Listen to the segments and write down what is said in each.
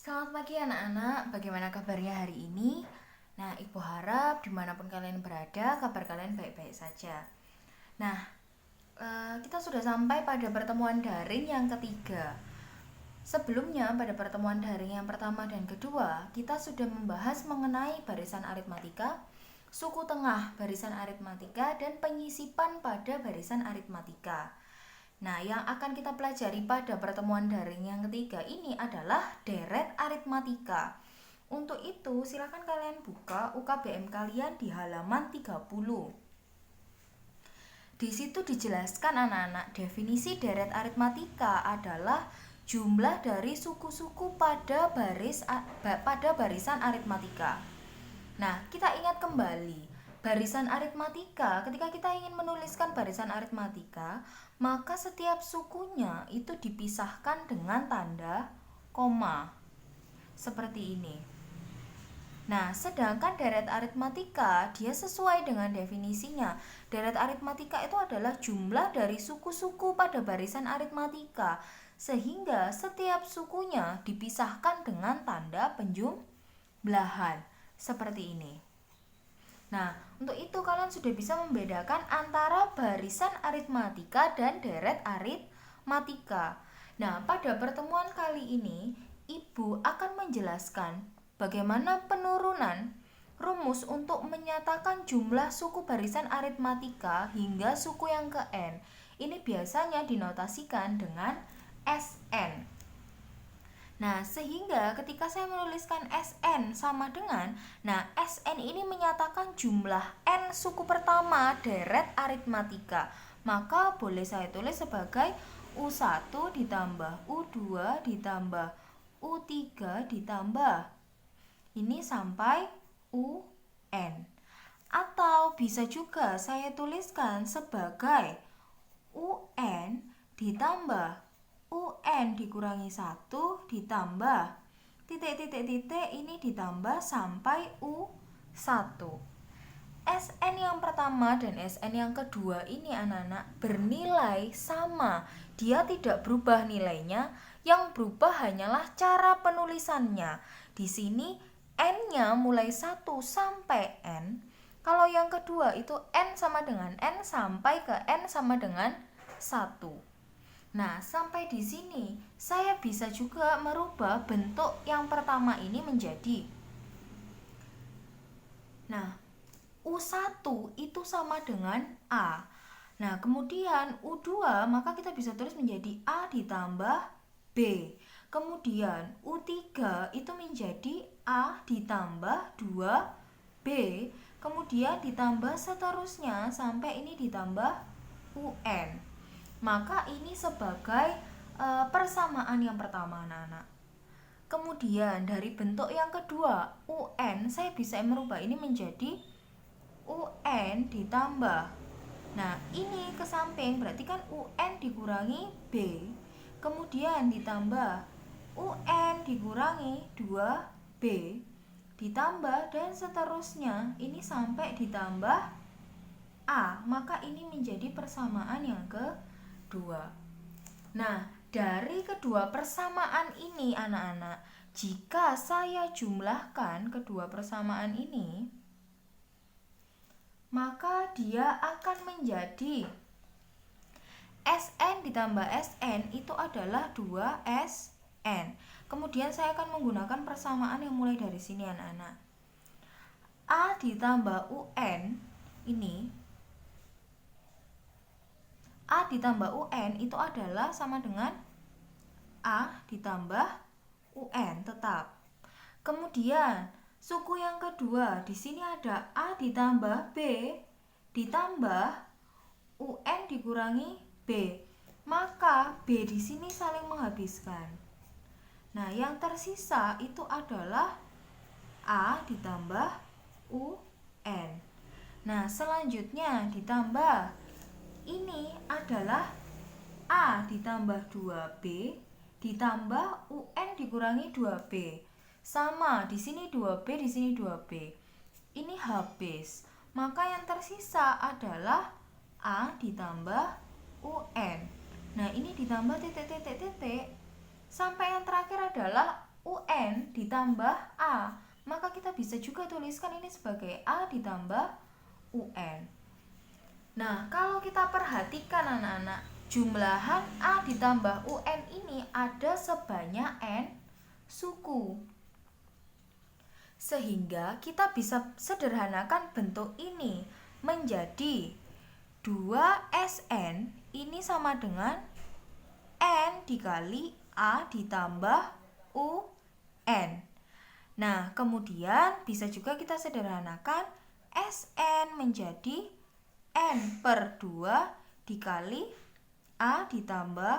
Selamat pagi anak-anak, bagaimana kabarnya hari ini? Nah, Ibu harap dimanapun kalian berada, kabar kalian baik-baik saja. Nah, kita sudah sampai pada pertemuan daring yang ketiga. Sebelumnya, pada pertemuan daring yang pertama dan kedua, kita sudah membahas mengenai barisan aritmatika, suku tengah barisan aritmatika, dan penyisipan pada barisan aritmatika. Nah, yang akan kita pelajari pada pertemuan daring yang ketiga ini adalah deret aritmatika. Untuk itu, silakan kalian buka UKBM kalian di halaman 30. Di situ dijelaskan anak-anak, definisi deret aritmatika adalah jumlah dari suku-suku pada barisan aritmatika. Nah, kita ingat kembali, barisan aritmatika, ketika kita ingin menuliskan barisan aritmatika, maka setiap sukunya itu dipisahkan dengan tanda koma. Seperti ini. Nah, sedangkan deret aritmatika, dia sesuai dengan definisinya. Deret aritmatika itu adalah jumlah dari suku-suku pada barisan aritmatika, sehingga setiap sukunya dipisahkan dengan tanda penjumlahan. Seperti ini. Nah, untuk itu kalian sudah bisa membedakan antara barisan aritmatika dan deret aritmatika. Nah, pada pertemuan kali ini, Ibu akan menjelaskan bagaimana penurunan rumus untuk menyatakan jumlah suku barisan aritmatika hingga suku yang ke N. Ini biasanya dinotasikan dengan SN. Nah, sehingga ketika saya menuliskan SN sama dengan, nah SN ini menyatakan jumlah N suku pertama deret aritmatika. Maka boleh saya tulis sebagai U1 ditambah U2 ditambah U3 ditambah ini sampai UN. Atau bisa juga saya tuliskan sebagai UN ditambah UN dikurangi 1 ditambah titik-titik-titik ini ditambah sampai U1. SN yang pertama dan SN yang kedua ini anak-anak bernilai sama. Dia tidak berubah nilainya, yang berubah hanyalah cara penulisannya. Di sini N-nya mulai 1 sampai N. Kalau yang kedua itu N sama dengan N sampai ke N sama dengan 1. Nah, sampai di sini saya bisa juga merubah bentuk yang pertama ini menjadi. Nah, U1 itu sama dengan A. Nah, kemudian U2 maka kita bisa tulis menjadi A ditambah B. Kemudian U3 itu menjadi A ditambah 2B. Kemudian ditambah seterusnya sampai ini ditambah UN. Maka ini sebagai persamaan yang pertama anak-anak. Kemudian dari bentuk yang kedua UN, saya bisa merubah ini menjadi UN ditambah. Nah, ini ke samping berarti kan UN dikurangi B. Kemudian ditambah UN dikurangi 2B ditambah dan seterusnya ini sampai ditambah A. Maka ini menjadi persamaan yang kedua. Nah, dari kedua persamaan ini anak-anak, jika saya jumlahkan kedua persamaan ini, maka dia akan menjadi SN ditambah SN itu adalah 2SN. Kemudian saya akan menggunakan persamaan yang mulai dari sini anak-anak. A ditambah UN ini, A ditambah UN itu adalah sama dengan A ditambah UN tetap. Kemudian suku yang kedua, di sini ada A ditambah B ditambah UN dikurangi B. Maka B di sini saling menghabiskan. Nah, yang tersisa itu adalah A ditambah UN. Nah, selanjutnya ditambah ini adalah A ditambah 2B ditambah UN dikurangi 2B. Sama, di sini 2B, di sini 2B. Ini habis. Maka yang tersisa adalah A ditambah UN. Nah, ini ditambah titik-titik-titik sampai yang terakhir adalah UN ditambah A. Maka kita bisa juga tuliskan ini sebagai A ditambah UN. Nah, kalau kita perhatikan anak-anak, jumlahan A ditambah UN ini ada sebanyak N suku. Sehingga kita bisa sederhanakan bentuk ini menjadi 2SN ini sama dengan N dikali A ditambah UN. Nah, kemudian bisa juga kita sederhanakan SN menjadi N per 2 dikali A ditambah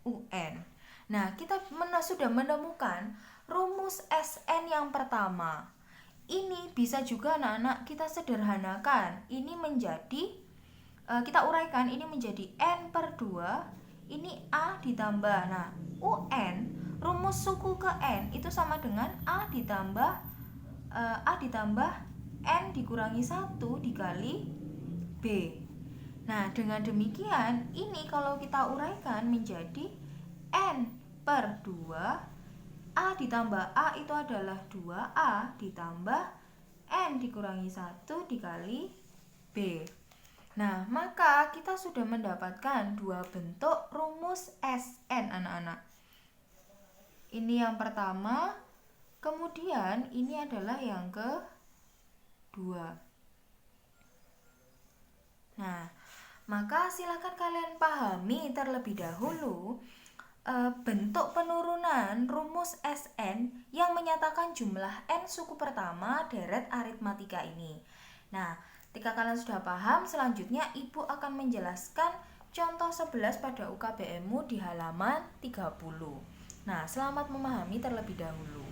UN. Nah, kita sudah menemukan rumus SN yang pertama. Ini bisa juga anak-anak kita sederhanakan. Ini menjadi, kita uraikan ini menjadi N per 2, ini A ditambah. Nah, UN, rumus suku ke N itu sama dengan A ditambah N dikurangi 1 dikali B. Nah, dengan demikian, ini kalau kita uraikan menjadi N per 2, A ditambah A itu adalah 2A ditambah N dikurangi 1 dikali B. Nah, maka kita sudah mendapatkan dua bentuk rumus SN anak-anak. Ini yang pertama, kemudian ini adalah yang kedua. Nah, maka silakan kalian pahami terlebih dahulu bentuk penurunan rumus SN yang menyatakan jumlah N suku pertama deret aritmatika ini. Nah, ketika kalian sudah paham, selanjutnya Ibu akan menjelaskan contoh 11 pada UKBM-mu di halaman 30. Nah, selamat memahami terlebih dahulu.